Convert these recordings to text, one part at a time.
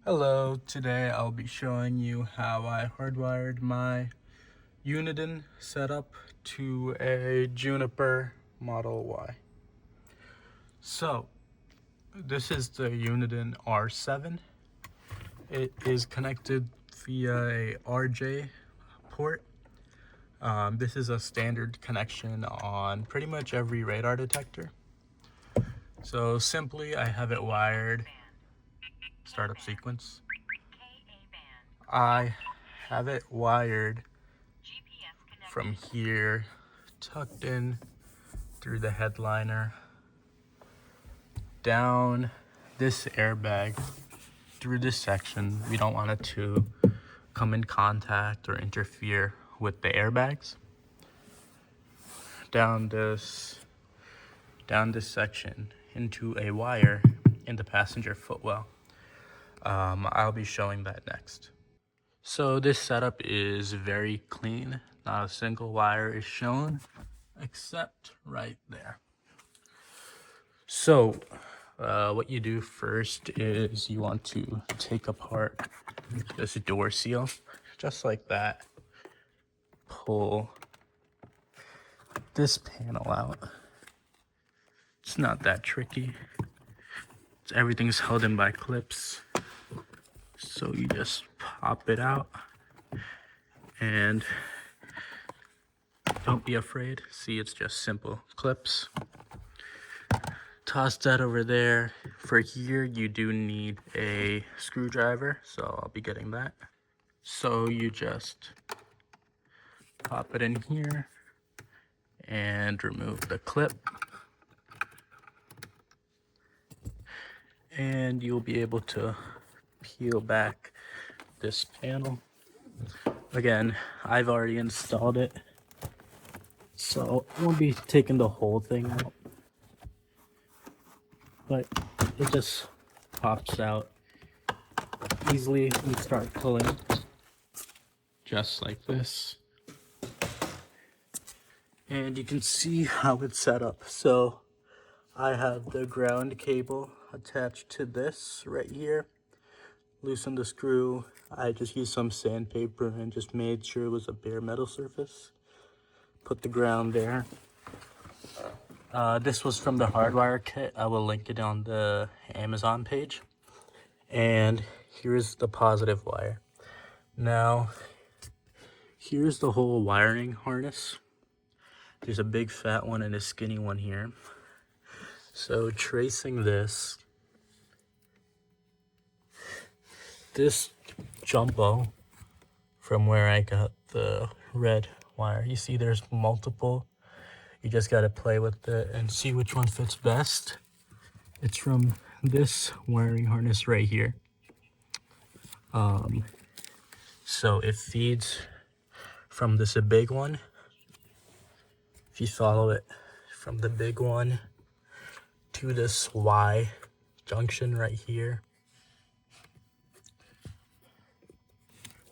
Hello, today I'll be showing you how I hardwired my Uniden setup to a Juniper Model Y. So, this is the Uniden R7. It is connected via a RJ port. This is a standard connection on pretty much every radar detector. So simply, I have it wired. Startup sequence. I have it wired from here, tucked in through the headliner, down this airbag, through this section. We don't want it to come in contact or interfere with the airbags. Down this section into a wire in the passenger footwell. I'll be showing that next. So this setup is very clean. Not a single wire is shown, except right there. So what you do first is you want to take apart this door seal, just like that. Pull this panel out. It's not that tricky. Everything's held in by clips. So you just pop it out and don't be afraid. See, it's just simple clips. Toss that over there. For here, you do need a screwdriver, so I'll be getting that. So you just pop it in here and remove the clip. And you'll be able to peel back this panel. Again, I've already installed it, so I won't be taking the whole thing out. But it just pops out easily and start pulling just like this. And you can see how it's set up. So I have the ground cable attached to this right here. Loosen the screw. I just used some sandpaper and just made sure it was a bare metal surface. Put the ground there. This was from the Hardwire kit. I will link it on the Amazon page. And here's the positive wire. Now, here's the whole wiring harness. There's a big fat one and a skinny one here. So tracing this jumbo from where I got the red wire. You see there's multiple. You just gotta play with it and see which one fits best. It's from this wiring harness right here. So it feeds from this big one. If you follow it from the big one to this Y junction right here.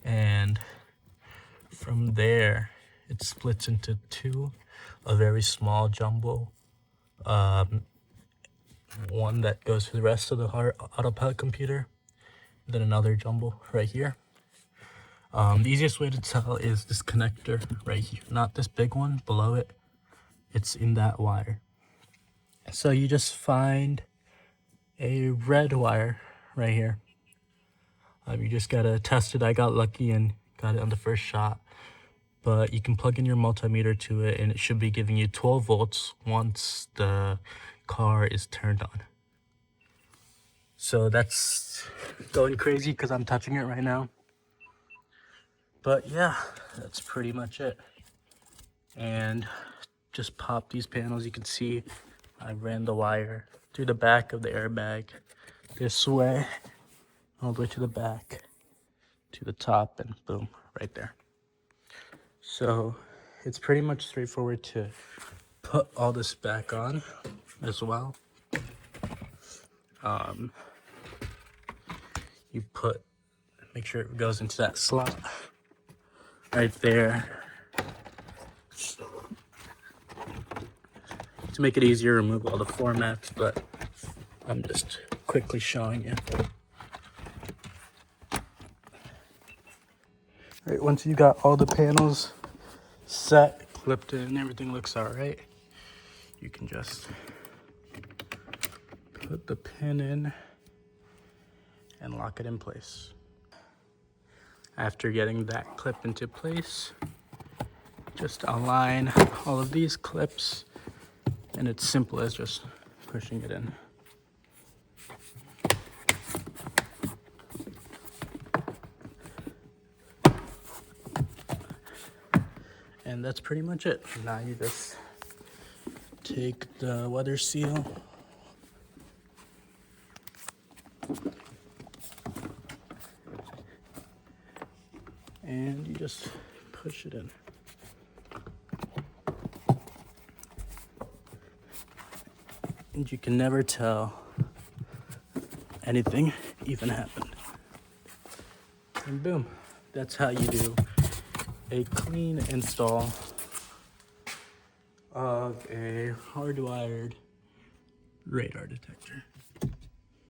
And from there, it splits into two, a very small jumbo. One that goes to the rest of the autopilot computer, then another jumbo right here. The easiest way to tell is this connector right here, not this big one below it. It's in that wire. So you just find a red wire right here. You just gotta test it. I got lucky and got it on the first shot. But you can plug in your multimeter to it and it should be giving you 12 volts once the car is turned on. So that's going crazy because I'm touching it right now. But yeah, that's pretty much it. And just pop these panels. You can see I ran the wire through the back of the airbag this way, all the way to the back, to the top, and boom, right there. So it's pretty much straightforward to put all this back on as well. You make sure it goes into that slot right there. To make it easier, remove all the floor mats, but I'm just quickly showing you. Right, once you got all the panels set, clipped in, everything looks all right, you can just put the pin in and lock it in place. After getting that clip into place, just align all of these clips, and it's simple as just pushing it in. And that's pretty much it. Now you just take the weather seal and you just push it in. And you can never tell anything even happened. And boom, that's how you do a clean install of a hardwired radar detector.